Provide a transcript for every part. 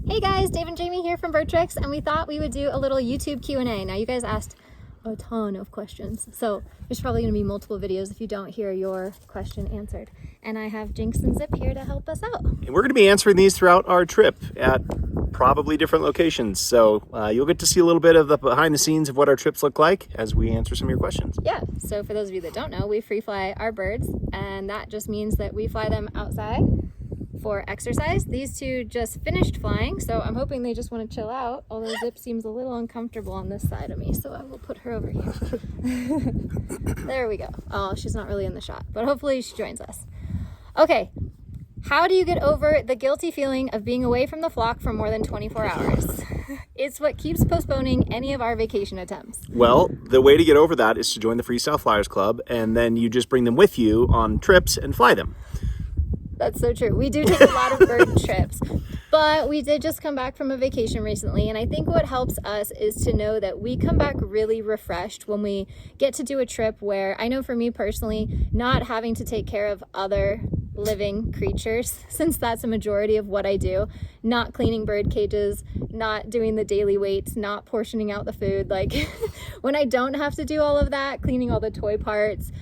Hey guys, Dave and Jamie here from BirdTricks, and we thought we would do a little YouTube Q&A. Now you guys asked a ton of questions, so there's probably going to be multiple videos if you don't hear your question answered. And I have Jinx and Zip here to help us out. And we're going to be answering these throughout our trip at probably different locations. So you'll get to see a little bit of the behind the scenes of what our trips look like as we answer some of your questions. Yeah, so for those of you that don't know, we free fly our birds, and that just means that we fly them outside for exercise. These two just finished flying, so I'm hoping they just want to chill out, although Zip seems a little uncomfortable on this side of me, so I will put her over here. There we go. Oh, she's not really in the shot, but hopefully she joins us. Okay, how do you get over the guilty feeling of being away from the flock for more than 24 hours? It's what keeps postponing any of our vacation attempts. Well, the way to get over that is to join the Freestyle Flyers Club, and then you just bring them with you on trips and fly them. That's so true. We do take a lot of bird trips, but we did just come back from a vacation recently, and I think what helps us is to know that we come back really refreshed when we get to do a trip where, I know for me personally, not having to take care of other living creatures, since that's a majority of what I do, not cleaning bird cages, not doing the daily weights, not portioning out the food, like when I don't have to do all of that, cleaning all the toy parts,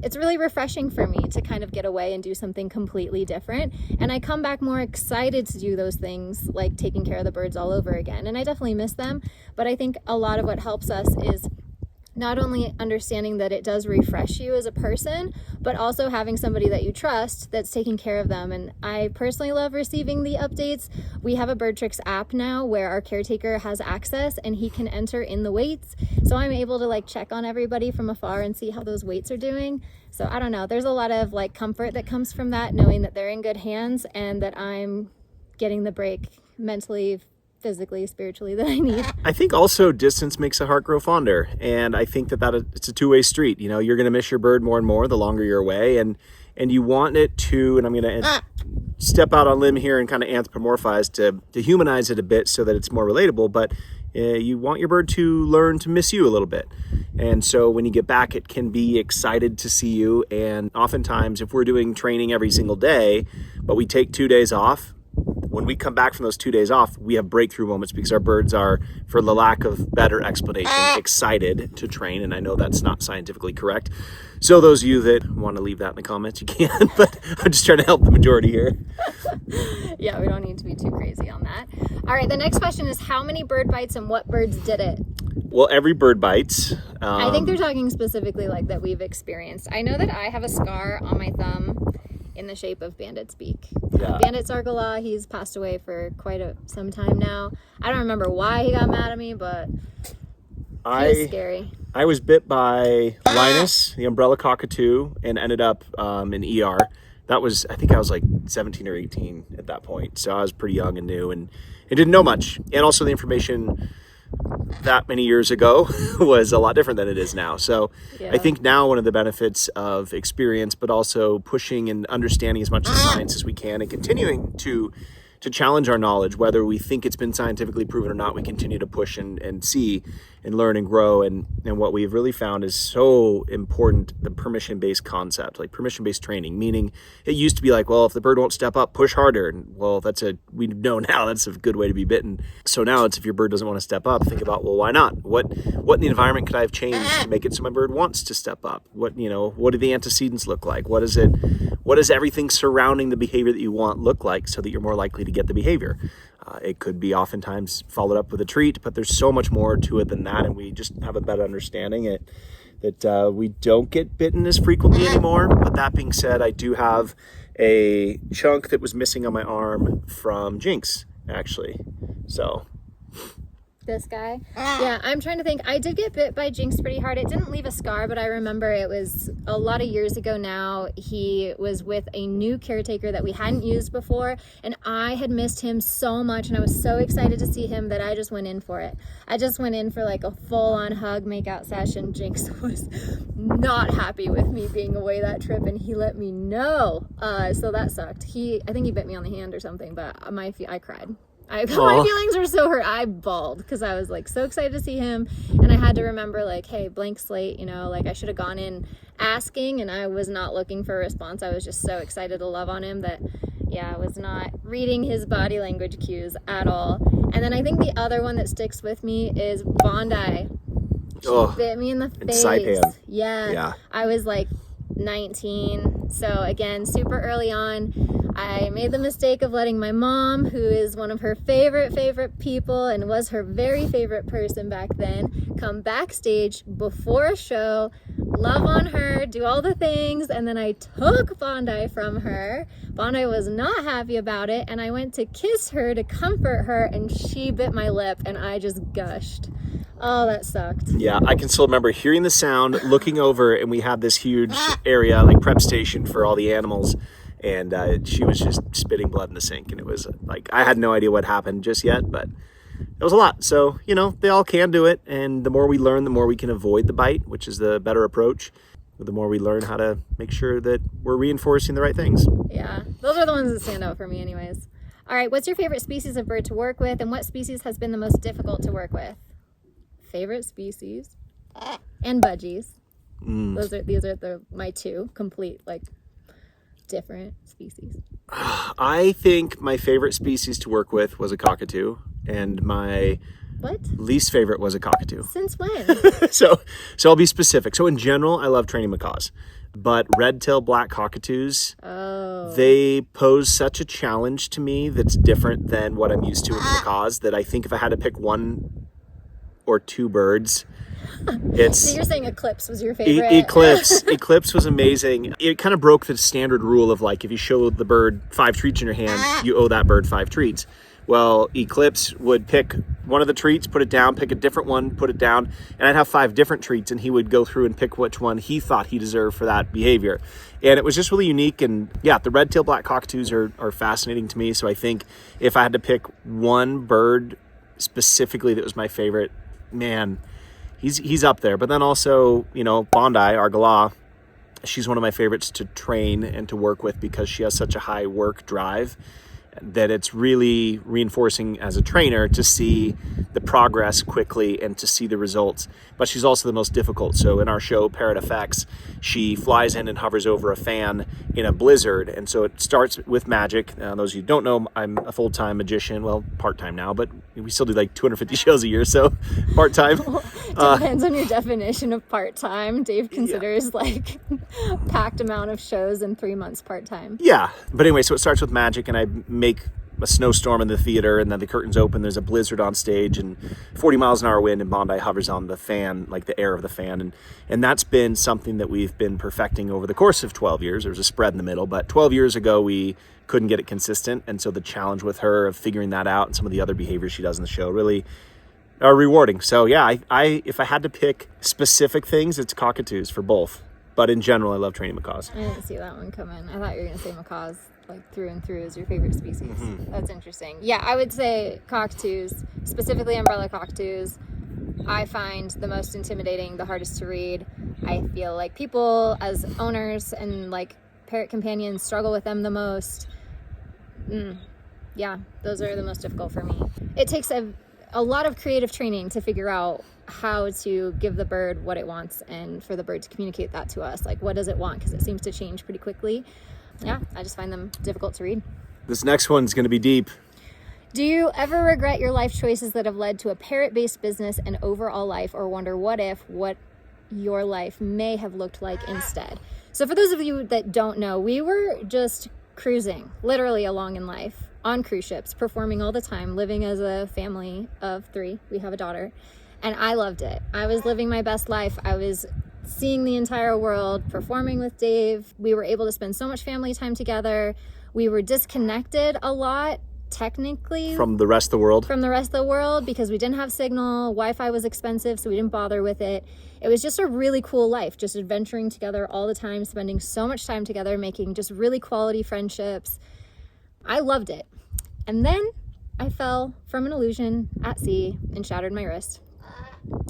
it's really refreshing for me to kind of get away and do something completely different. And I come back more excited to do those things, like taking care of the birds all over again. And I definitely miss them, but I think a lot of what helps us is not only understanding that it does refresh you as a person, but also having somebody that you trust that's taking care of them. And I personally love receiving the updates. We have a BirdTricks app now where our caretaker has access and he can enter in the weights. So I'm able to like check on everybody from afar and see how those weights are doing. So I don't know, there's a lot of like comfort that comes from that, knowing that they're in good hands and that I'm getting the break mentally, physically, spiritually that I need. I think also distance makes a heart grow fonder, and I think that it's a two-way street. You know, you're going to miss your bird more and more the longer you're away, and you want it to, and I'm going to step out on a limb here and kind of anthropomorphize to humanize it a bit so that it's more relatable, but you want your bird to learn to miss you a little bit. And so when you get back, it can be excited to see you. And oftentimes, if we're doing training every single day, but we take 2 days off, when we come back from those 2 days off, we have breakthrough moments because our birds are, for the lack of better explanation, excited to train. And I know that's not scientifically correct. So those of you that want to leave that in the comments, you can, but I'm just trying to help the majority here. Yeah, we don't need to be too crazy on that. All right, the next question is how many bird bites and what birds did it? Well, every bird bites. I think they're talking specifically like that we've experienced. I know that I have a scar on my thumb in the shape of Bandit's beak. Yeah. Bandit Sargala, he's passed away for quite some time now. I don't remember why he got mad at me, but he was scary. I was bit by Linus, the umbrella cockatoo, and ended up in ER. That was, I think I was like 17 or 18 at that point. So I was pretty young and new and didn't know much. And also the information that many years ago was a lot different than it is now. So yeah. I think now one of the benefits of experience, but also pushing and understanding as much of the science as we can and continuing to challenge our knowledge, whether we think it's been scientifically proven or not, we continue to push and see and learn and grow. And what we've really found is so important, the permission-based concept, like permission-based training, meaning it used to be like, well, if the bird won't step up, push harder. And well, we know now that's a good way to be bitten. So now it's if your bird doesn't want to step up, think about, well, why not? What in the environment could I have changed to make it so my bird wants to step up? What do the antecedents look like? What does everything surrounding the behavior that you want look like so that you're more likely to get the behavior? It could be oftentimes followed up with a treat, but there's so much more to it than that, and we just have a better understanding that we don't get bitten as frequently anymore. But that being said, I do have a chunk that was missing on my arm from Jinx, actually. So this guy. Yeah, I'm trying to think. I did get bit by Jinx pretty hard. It didn't leave a scar, but I remember it was a lot of years ago now. He was with a new caretaker that we hadn't used before, and I had missed him so much, and I was so excited to see him that I just went in for it. I just went in for like a full-on hug make-out session. Jinx was not happy with me being away that trip, and he let me know. So that sucked. I think he bit me on the hand or something, but I cried. My feelings were so hurt. I bawled because I was like so excited to see him, and I had to remember like, hey, blank slate, like I should have gone in asking, and I was not looking for a response. I was just so excited to love on him that Yeah, I was not reading his body language cues at all. And then I think the other one that sticks with me is Bondi. She bit me in the face. Saipan. Yeah. I was like 19. So again, super early on, I made the mistake of letting my mom, who is one of her favorite people and was her very favorite person back then, come backstage before a show, love on her, do all the things, and then I took Bondi from her. Bondi was not happy about it, and I went to kiss her to comfort her, and she bit my lip, and I just gushed. Oh, that sucked. Yeah, I can still remember hearing the sound, looking over, and we had this huge area, like prep station for all the animals, and she was just spitting blood in the sink, and it was like, I had no idea what happened just yet, but it was a lot. So, you know, they all can do it, and the more we learn, the more we can avoid the bite, which is the better approach. The more we learn how to make sure that we're reinforcing the right things. Yeah, those are the ones that stand out for me anyways. All right, what's your favorite species of bird to work with, and what species has been the most difficult to work with? Favorite species and budgies. These are my two complete, like, different species. I think my favorite species to work with was a cockatoo, and my least favorite was a cockatoo. Since when? So I'll be specific. So in general, I love training macaws, but red-tailed black cockatoos, they pose such a challenge to me that's different than what I'm used to with macaws, that I think if I had to pick one or two birds, So you're saying Eclipse was your favorite? Eclipse was amazing. It kind of broke the standard rule of, like, if you show the bird 5 treats in your hand, you owe that bird 5 treats. Well, Eclipse would pick one of the treats, put it down, pick a different one, put it down, and I'd have 5 different treats, and he would go through and pick which one he thought he deserved for that behavior. And it was just really unique. And yeah, the red-tailed black cockatoos are fascinating to me. So I think if I had to pick one bird specifically that was my favorite, man, he's up there. But then also, you know, Bondi, our galah, she's one of my favorites to train and to work with because she has such a high work drive that it's really reinforcing as a trainer to see the progress quickly and to see the results. But she's also the most difficult. So in our show, Parrot Effects, she flies in and hovers over a fan in a blizzard. And so it starts with magic. Those of you who don't know, I'm a full-time magician. Well, part-time now, but we still do like 250 shows a year, so part-time. Depends on your definition of part-time. Dave considers like packed amount of shows in 3 months part-time. Yeah, but anyway, so it starts with magic, and I make a snowstorm in the theater, and then the curtains open, there's a blizzard on stage and 40 miles an hour wind, and Bondi hovers on the fan, like the air of the fan, and that's been something that we've been perfecting over the course of 12 years. There was a spread in the middle, but 12 years ago we couldn't get it consistent, and so the challenge with her of figuring that out and some of the other behaviors she does in the show really are rewarding. So yeah, I if I had to pick specific things, it's cockatoos for both, but in general I love training macaws. I didn't see that one coming. I thought you were gonna say macaws like through and through is your favorite species. That's interesting. Yeah, I would say cockatoos, specifically umbrella cockatoos, I find the most intimidating, the hardest to read. I feel like people as owners and like parrot companions struggle with them the most. Yeah, those are the most difficult for me. It takes a lot of creative training to figure out how to give the bird what it wants and for the bird to communicate that to us. Like, what does it want? Because it seems to change pretty quickly. Yeah, I just find them difficult to read. This next one's going to be deep. Do you ever regret your life choices that have led to a parrot-based business and overall life, or wonder what your life may have looked like instead? So for those of you that don't know, we were just cruising, literally along in life, on cruise ships, performing all the time, living as a family of 3. We have a daughter, and I loved it. I was living my best life. I was seeing the entire world, performing with Dave. We were able to spend so much family time together. We were disconnected a lot, technically. From the rest of the world? From the rest of the world, because we didn't have signal. Wi-Fi was expensive, so we didn't bother with it. It was just a really cool life, just adventuring together all the time, spending so much time together, making just really quality friendships. I loved it. And then I fell from an illusion at sea and shattered my wrist.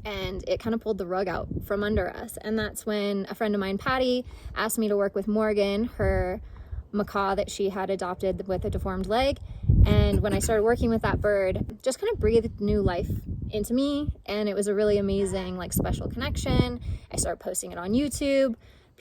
And it kind of pulled the rug out from under us. And that's when a friend of mine, Patty, asked me to work with Morgan, her macaw that she had adopted with a deformed leg. And when I started working with that bird, just kind of breathed new life into me. And it was a really amazing, like, special connection. I started posting it on YouTube.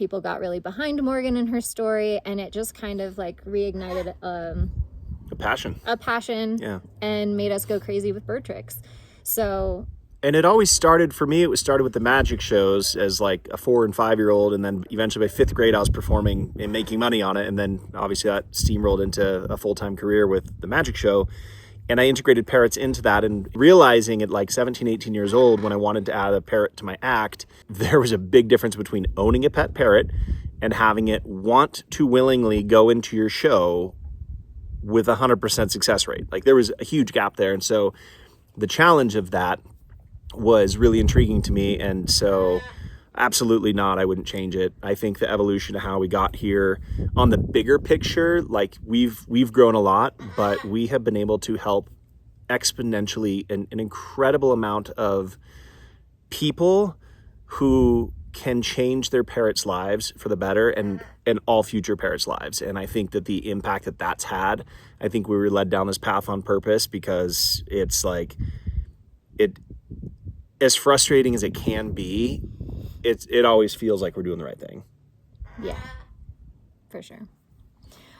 people got really behind Morgan and her story, and it just kind of like reignited A passion. Yeah. And made us go crazy with BirdTricks. So... And it always started, for me, it was started with the magic shows as like a 4 and 5-year-old. And then eventually by 5th grade, I was performing and making money on it. And then obviously that steamrolled into a full-time career with the magic show. And I integrated parrots into that, and realizing at like 17, 18 years old, when I wanted to add a parrot to my act, there was a big difference between owning a pet parrot and having it want to willingly go into your show with 100% success rate. Like there was a huge gap there. And so the challenge of that was really intriguing to me, and so absolutely not, I wouldn't change it. I think the evolution of how we got here on the bigger picture, like we've grown a lot, but we have been able to help exponentially an incredible amount of people who can change their parrots' lives for the better, and all future parrots' lives. And I think that the impact that that's had, I think we were led down this path on purpose, because it's like as frustrating as it can be, it always feels like we're doing the right thing. Yeah, for sure.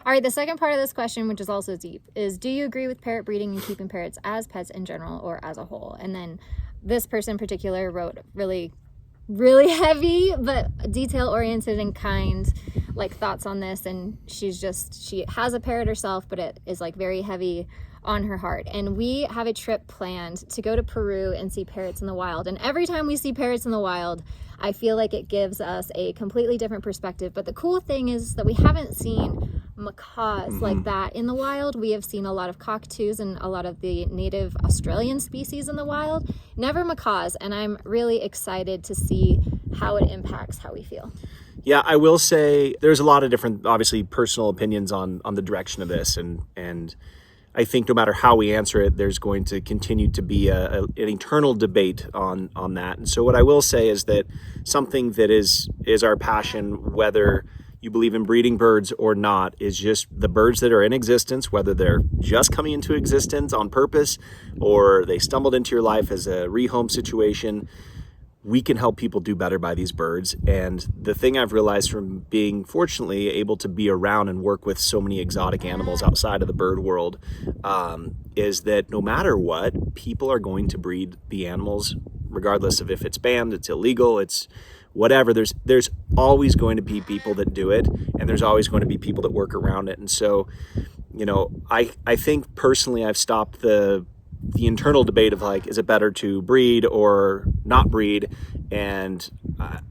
All right, the second part of this question, which is also deep, is do you agree with parrot breeding and keeping parrots as pets in general or as a whole? And then this person in particular wrote really, really heavy but detail-oriented and kind like thoughts on this. And she has a parrot herself, but it is like very heavy on her heart. And we have a trip planned to go to Peru and see parrots in the wild. And every time we see parrots in the wild, I feel like it gives us a completely different perspective. But the cool thing is that we haven't seen macaws like that in the wild. We have seen a lot of cockatoos and a lot of the native Australian species in the wild, never macaws. And I'm really excited to see how it impacts how we feel. Yeah, I will say there's a lot of different, obviously, personal opinions on the direction of this, and I think no matter how we answer it, there's going to continue to be an eternal debate on that. And so what I will say is that something that is our passion, whether you believe in breeding birds or not, is just the birds that are in existence, whether they're just coming into existence on purpose or they stumbled into your life as a rehome situation. We can help people do better by these birds. And the thing I've realized from being fortunately able to be around and work with so many exotic animals outside of the bird world is that no matter what, people are going to breed the animals, regardless of if it's banned, it's illegal, it's whatever. There's always going to be people that do it, and there's always going to be people that work around it. And so, you know, I think personally I've stopped the internal debate of like, is it better to breed or not breed? And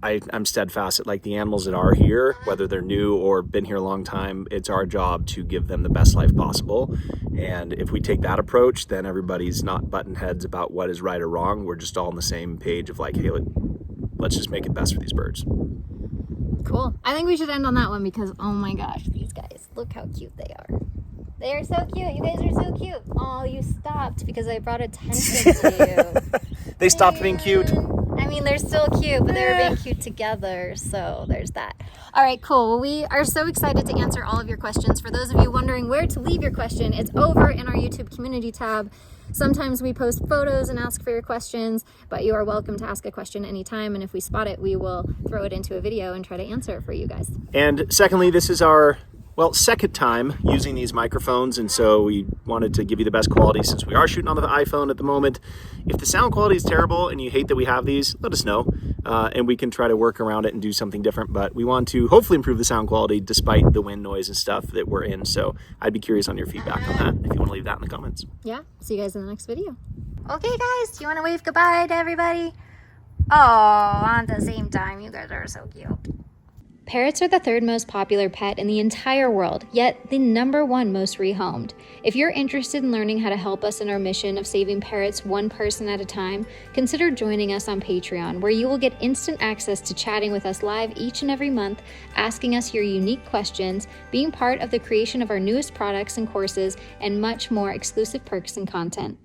I'm steadfast at like the animals that are here, whether they're new or been here a long time, it's our job to give them the best life possible. And if we take that approach, then everybody's not butting heads about what is right or wrong. We're just all on the same page of like, hey, let's just make it best for these birds. Cool. I think we should end on that one because, oh my gosh, these guys, look how cute they are. They are so cute. You guys are so cute. Oh, you stopped because I brought attention to you. They stopped being cute. I mean, they're still cute, but they were being cute together. So there's that. All right, cool. Well, we are so excited to answer all of your questions. For those of you wondering where to leave your question, it's over in our YouTube community tab. Sometimes we post photos and ask for your questions, but you are welcome to ask a question anytime. And if we spot it, we will throw it into a video and try to answer it for you guys. And secondly, this is our second time using these microphones, and so we wanted to give you the best quality since we are shooting on the iPhone at the moment. If the sound quality is terrible and you hate that we have these, let us know, and we can try to work around it and do something different. But we want to hopefully improve the sound quality despite the wind noise and stuff that we're in. So I'd be curious on your feedback on that if you want to leave that in the comments. Yeah, see you guys in the next video. Okay guys, do you want to wave goodbye to everybody? Oh, at the same time, you guys are so cute. Parrots are the third most popular pet in the entire world, yet the #1 most rehomed. If you're interested in learning how to help us in our mission of saving parrots one person at a time, consider joining us on Patreon, where you will get instant access to chatting with us live each and every month, asking us your unique questions, being part of the creation of our newest products and courses, and much more exclusive perks and content.